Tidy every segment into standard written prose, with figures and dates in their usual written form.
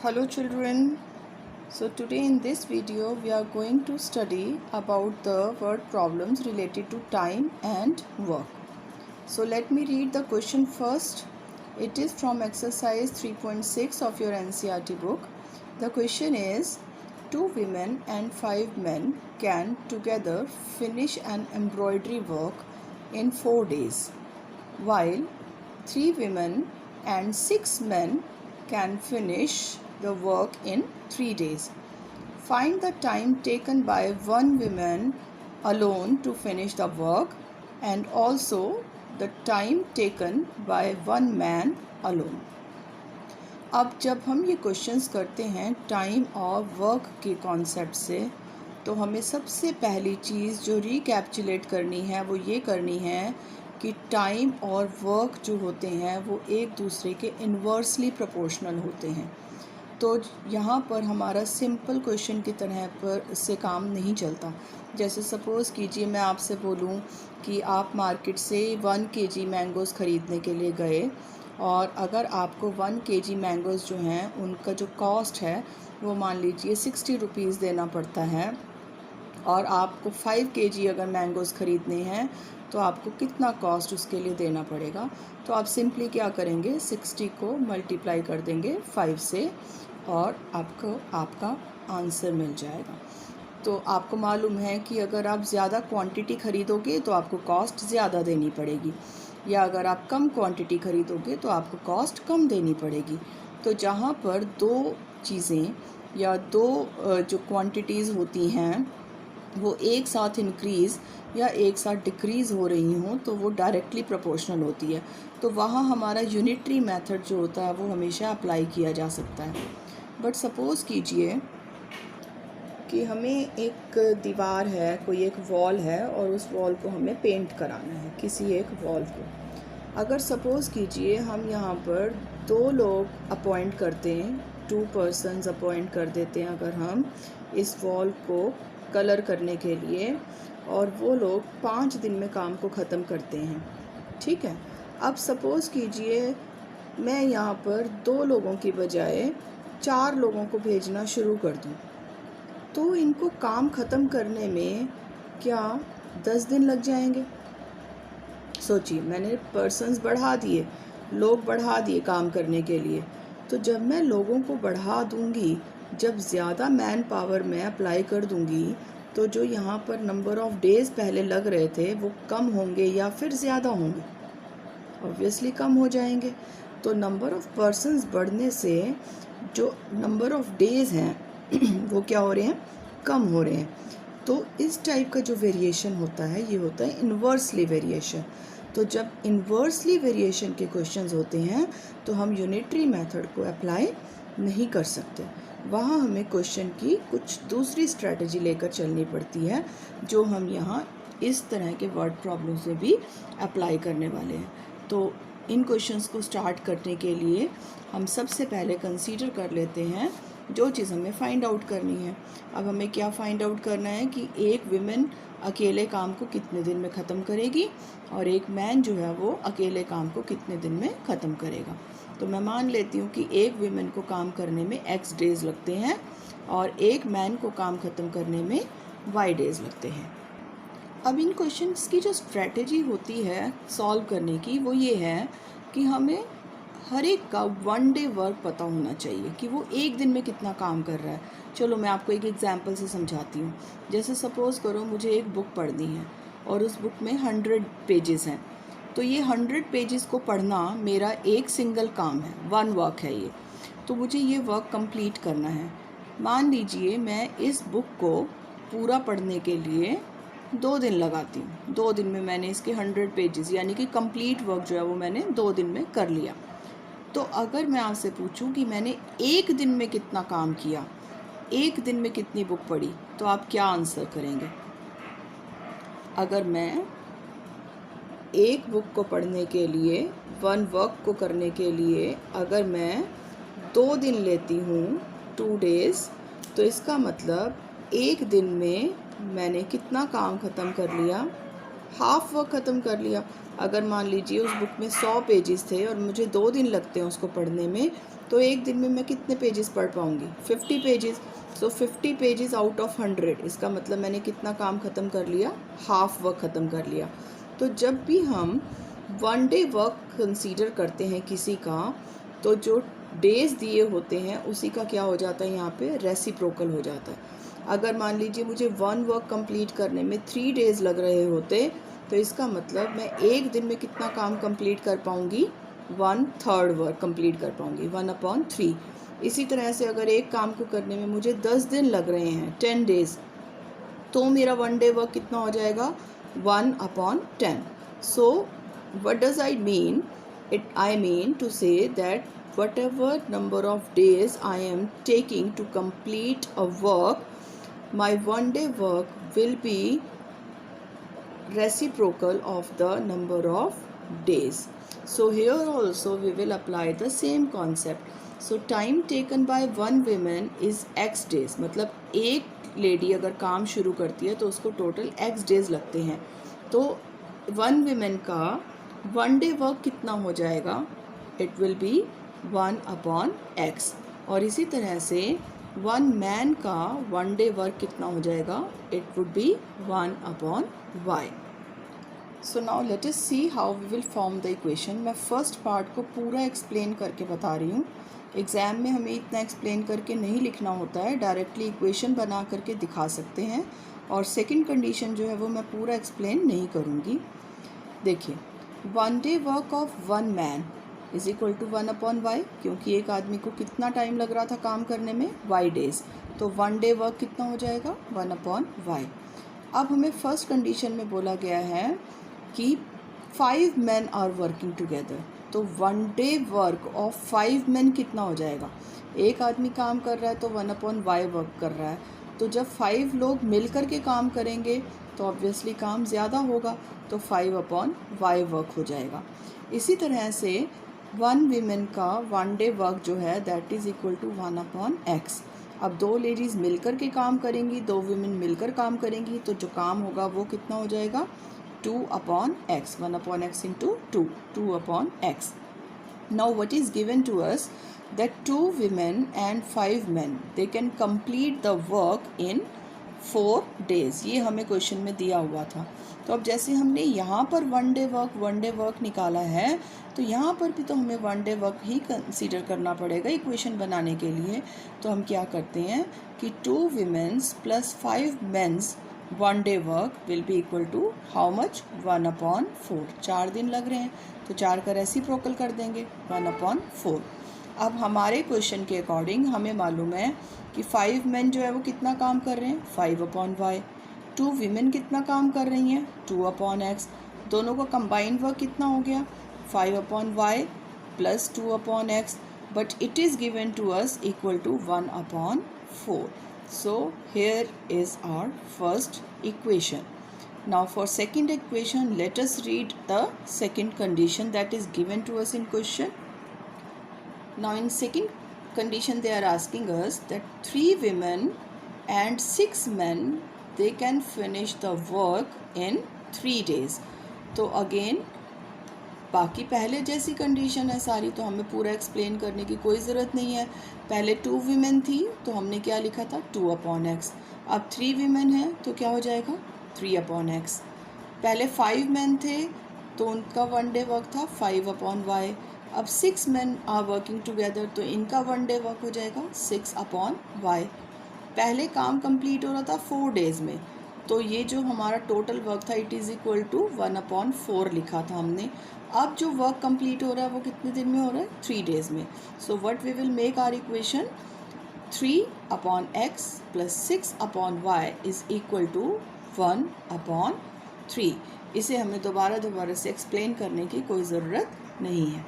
Hello children. So today in this video we are going to study about the word problems related to time and work. So let me read the question first. It is from exercise 3.6 of your NCERT book. The question is, two women and five men can together finish an embroidery work in 4 days, while three women and six men can finish the work in 3 days. Find the time taken by one woman alone to finish the work and also the time taken by one man alone. अब जब हम ये questions करते हैं time और work के concept से, तो हमें सबसे पहली चीज़ जो रिकैप्चुलेट करनी है वो ये करनी है कि टाइम और वर्क जो होते हैं वो एक दूसरे के इन्वर्सली प्रोपोर्शनल होते हैं। तो यहाँ पर हमारा सिंपल क्वेश्चन की तरह पर से काम नहीं चलता। जैसे सपोज़ कीजिए मैं आपसे बोलूँ कि आप मार्केट से 1 kg मैंगोज़ ख़रीदने के लिए गए, और अगर आपको 1 kg मैंगोज़ जो हैं उनका जो कॉस्ट है वो मान लीजिए 60 रुपीज़ देना पड़ता है, और आपको 5 kg अगर मैंगोज़ ख़रीदने हैं तो आपको कितना कॉस्ट उसके लिए देना पड़ेगा। तो आप सिंपली क्या करेंगे, 60 को मल्टीप्लाई कर देंगे 5 से और आपको आपका आंसर मिल जाएगा। तो आपको मालूम है कि अगर आप ज़्यादा क्वांटिटी ख़रीदोगे तो आपको कॉस्ट ज़्यादा देनी पड़ेगी, या अगर आप कम क्वांटिटी ख़रीदोगे तो आपको कॉस्ट कम देनी पड़ेगी। तो जहाँ पर दो चीज़ें या दो जो क्वांटिटीज़ होती हैं वो एक साथ इंक्रीज़ या एक साथ डिक्रीज़ हो रही हों तो वो डायरेक्टली प्रोपोर्शनल होती है। तो वहाँ हमारा यूनिटरी मेथड जो होता है वो हमेशा अप्लाई किया जा सकता है। बट सपोज़ कीजिए कि हमें एक दीवार है, कोई एक वॉल है, और उस वॉल को हमें पेंट कराना है, किसी एक वॉल को। अगर सपोज़ कीजिए हम यहाँ पर 2 लोग अपॉइंट करते हैं, 2 पर्सन्स अपॉइंट कर देते हैं अगर हम इस वॉल को कलर करने के लिए, और वो लोग 5 दिन में काम को ख़त्म करते हैं, ठीक है। अब सपोज़ कीजिए मैं यहाँ पर 2 लोगों की बजाय 4 लोगों को भेजना शुरू कर दूँ, तो इनको काम ख़त्म करने में क्या 10 दिन लग जाएंगे? सोचिए, मैंने पर्सन्स बढ़ा दिए, लोग बढ़ा दिए काम करने के लिए। तो जब मैं लोगों को बढ़ा दूंगी, जब ज़्यादा मैन पावर मैं अप्लाई कर दूंगी, तो जो यहाँ पर नंबर ऑफ़ डेज़ पहले लग रहे थे वो कम होंगे या फिर ज़्यादा होंगे? ऑब्वियसली कम हो जाएंगे। तो नंबर ऑफ़ पर्सन्स बढ़ने से जो नंबर ऑफ़ डेज़ हैं वो क्या हो रहे हैं, कम हो रहे हैं। तो इस टाइप का जो वेरिएशन होता है ये होता है इन्वर्सली वेरिएशन। तो जब इन्वर्सली वेरिएशन के क्वेश्चंस होते हैं तो हम यूनिटरी मेथड को अप्लाई नहीं कर सकते, वहाँ हमें क्वेश्चन की कुछ दूसरी स्ट्रेटजी लेकर चलनी पड़ती है, जो हम यहाँ इस तरह के वर्ड प्रॉब्लम से भी अप्लाई करने वाले हैं। तो इन क्वेश्चंस को स्टार्ट करने के लिए हम सबसे पहले कंसीडर कर लेते हैं जो चीज़ हमें फाइंड आउट करनी है। अब हमें क्या फाइंड आउट करना है कि एक विमेन अकेले काम को कितने दिन में ख़त्म करेगी, और एक मैन जो है वो अकेले काम को कितने दिन में ख़त्म करेगा। तो मैं मान लेती हूँ कि एक विमेन को काम करने में x डेज़ लगते हैं और एक मैन को काम ख़त्म करने में y डेज़ लगते हैं। अब इन क्वेश्चंस की जो स्ट्रेटजी होती है सॉल्व करने की वो ये है कि हमें हर एक का 1 डे वर्क पता होना चाहिए कि वो एक दिन में कितना काम कर रहा है। चलो मैं आपको एक एग्जांपल से समझाती हूँ। जैसे सपोज़ करो मुझे एक बुक पढ़नी है और उस बुक में 100 पेजेस हैं, तो ये 100 पेजेस को पढ़ना मेरा एक सिंगल काम है, 1 वर्क है ये। तो मुझे ये वर्क कंप्लीट करना है। मान लीजिए मैं इस बुक को पूरा पढ़ने के लिए 2 दिन लगाती हूँ। 2 दिन में मैंने इसके 100 पेजेस यानी कि कंप्लीट वर्क जो है वो मैंने 2 दिन में कर लिया। तो अगर मैं आपसे पूछूं कि मैंने एक दिन में कितना काम किया, एक दिन में कितनी बुक पढ़ी, तो आप क्या आंसर करेंगे? अगर मैं एक बुक को पढ़ने के लिए, 1 वर्क को करने के लिए अगर मैं 2 दिन लेती हूँ, 2 डेज़, तो इसका मतलब एक दिन में मैंने कितना काम ख़त्म कर लिया? हाफ वर्क ख़त्म कर लिया। अगर मान लीजिए उस बुक में 100 पेजेस थे और मुझे 2 दिन लगते हैं उसको पढ़ने में, तो एक दिन में मैं कितने पेजेस पढ़ पाऊँगी? 50 pages. So 50 pages out of 100, इसका मतलब मैंने कितना काम ख़त्म कर लिया? हाफ वर्क ख़त्म कर लिया। तो जब भी हम वन डे वर्क कंसीडर करते हैं किसी का, तो जो डेज दिए होते हैं उसी का क्या हो जाता है? यहाँ पे रेसिप्रोकल हो जाता है। अगर मान लीजिए मुझे वन वर्क कंप्लीट करने में 3 डेज़ लग रहे होते, तो इसका मतलब मैं एक दिन में कितना काम कंप्लीट कर पाऊँगी? 1/3 वर्क कंप्लीट कर पाऊँगी, 1/3। इसी तरह से अगर एक काम को करने में मुझे 10 दिन लग रहे हैं, 10 डेज़, तो मेरा वन डे वर्क कितना हो जाएगा? 1/10। सो what does I mean? I mean to say that whatever number of days I am taking to complete a work, my one day work will be reciprocal of the number of days. So here also we will apply the same concept. So time taken by one woman is x days. मतलब एक lady अगर काम शुरू करती है तो उसको total x days लगते हैं। तो वन विमेन का वन डे वर्क कितना हो जाएगा? It will be 1/x। और इसी तरह से वन मैन का वन डे वर्क कितना हो जाएगा? It would be 1/y। So now let us see how we will form the equation. मैं फर्स्ट पार्ट को पूरा एक्सप्लेन करके बता रही हूँ। एग्ज़ाम में हमें इतना एक्सप्लेन करके नहीं लिखना होता है, डायरेक्टली इक्वेशन बना करके दिखा सकते हैं। और सेकंड कंडीशन जो है वो मैं पूरा एक्सप्लेन नहीं करूँगी। देखिए, one day work of one man is equal to 1/y, क्योंकि एक आदमी को कितना टाइम लग रहा था काम करने में? y days. तो वन डे वर्क कितना हो जाएगा? 1/y। अब हमें फर्स्ट कंडीशन में बोला गया है कि 5 men आर वर्किंग टुगेदर, तो one day work of 5 men कितना हो जाएगा? एक आदमी काम कर रहा है तो 1/y वर्क कर रहा है। तो जब 5 लोग मिल कर के काम करेंगे तो ऑब्वियसली काम ज़्यादा होगा, तो 5/y वर्क हो जाएगा। इसी तरह से वन वीमेन का वन डे वर्क जो है that is equal to 1/x। अब 2 लेडीज़ मिलकर के काम करेंगी, 2 वीमेन मिलकर काम करेंगी, तो जो काम होगा वो कितना हो जाएगा? 2/x, 1/x into 2, 2/x. Now what is given to us that 2 women and 5 men they can complete the work in 4 days. ये हमें क्वेश्चन में दिया हुआ था। तो अब जैसे हमने यहाँ पर वन डे वर्क निकाला है, तो यहाँ पर भी तो हमें वन डे वर्क ही कंसीडर करना पड़ेगा इक्वेशन बनाने के लिए। तो हम क्या करते हैं कि 2 women's plus 5 men's one day work will be equal to how much? 1/4। 4 दिन लग रहे हैं तो 4 का रेसिप्रोकल कर देंगे, 1/4। अब हमारे क्वेश्चन के अकॉर्डिंग हमें मालूम है कि 5 men जो है वो कितना काम कर रहे हैं? 5/y। 2 women कितना काम कर रही हैं? 2/x। दोनों का कंबाइंड वर्क कितना हो गया? 5/y plus 2/x, but it is given to us equal to 1/4. So here is our first equation. Now for second equation, let us read the second condition that is given to us in question. Now in second condition they are asking us that 3 women and 6 men they can finish the work in 3 days. तो again बाकी पहले जैसी condition है सारी, तो हमें पूरा explain करने की कोई ज़रूरत नहीं है। पहले 2 वीमेन थी तो हमने क्या लिखा था? 2/x। अब 3 वीमेन है तो क्या हो जाएगा? 3/x। पहले 5 men थे तो उनका वन डे वर्क था 5/y। अब 6 men आर वर्किंग टुगेदर, तो इनका वन डे वर्क हो जाएगा 6/y। पहले काम कंप्लीट हो रहा था 4 days में, तो ये जो हमारा टोटल वर्क था इट इज़ इक्वल टू 1/4 लिखा था हमने। अब जो वर्क कंप्लीट हो रहा है वो कितने दिन में हो रहा है? 3 days में। So what we will make our equation? 3/x plus 6/y is equal to 1/3। इसे हमें दोबारा से एक्सप्लेन करने की कोई ज़रूरत नहीं है।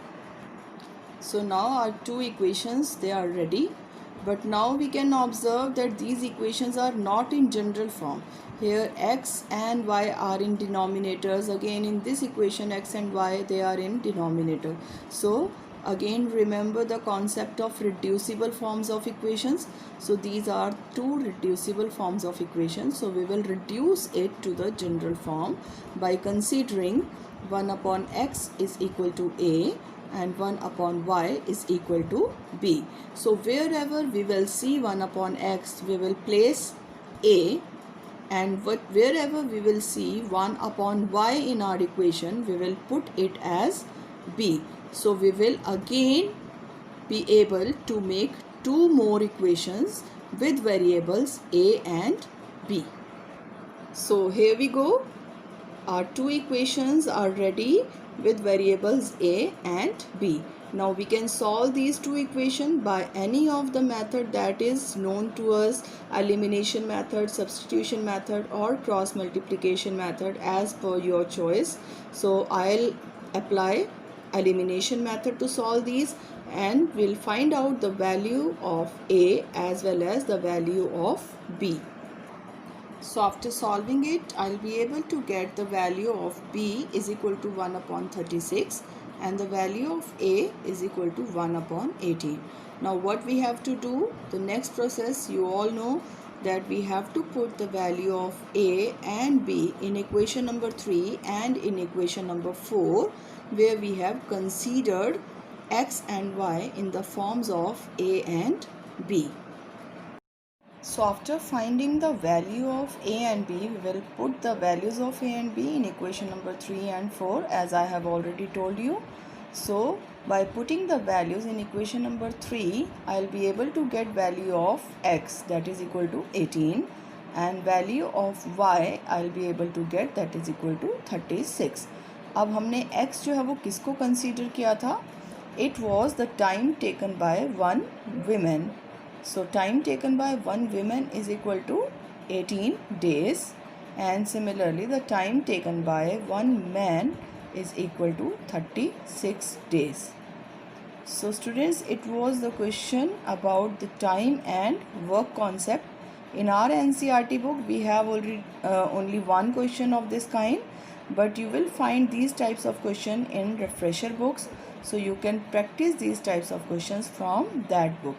So now our 2 equations they are ready. But now we can observe that these equations are not in general form. Here x and y are in denominators. Again in this equation x and y they are in denominator. So Again, remember the concept of reducible forms of equations. So these are two reducible forms of equations. So we will reduce it to the general form by considering 1 upon x is equal to a and 1 upon y is equal to b. So wherever we will see 1 upon x, we will place a, and wherever we will see 1 upon y in our equation, we will put it as b. So we will again be able to make two more equations with variables a and b. So here we go. Our two equations are ready with variables a and b. Now we can solve these two equations by any of the method that is known to us: elimination method, substitution method, or cross multiplication method, as per your choice. So I'll apply elimination method to solve these, and we'll find out the value of a as well as the value of b. So after solving it, I'll be able to get the value of b is equal to 1 upon 36 and the value of a is equal to 1 upon 18. Now what we have to do, the next process, you all know that we have to put the value of a and b in equation number 3 and in equation number 4, where we have considered x and y in the forms of a and b. So after finding the value of a and b, we will put the values of a and b in equation number 3 and 4, as I have already told you. So by putting the values in equation number 3, I will be able to get value of x, that is equal to 18, and value of y I will be able to get, that is equal to 36. अब हमने x जो है वो किसको consider किया था? It was the time taken by one woman. So time taken by one woman is equal to 18 days, and similarly the time taken by one man is equal to 36 days. So students, it was the question about the time and work concept. In our NCERT book we have already only one question of this kind, but you will find these types of question in refresher books, so you can practice these types of questions from that book.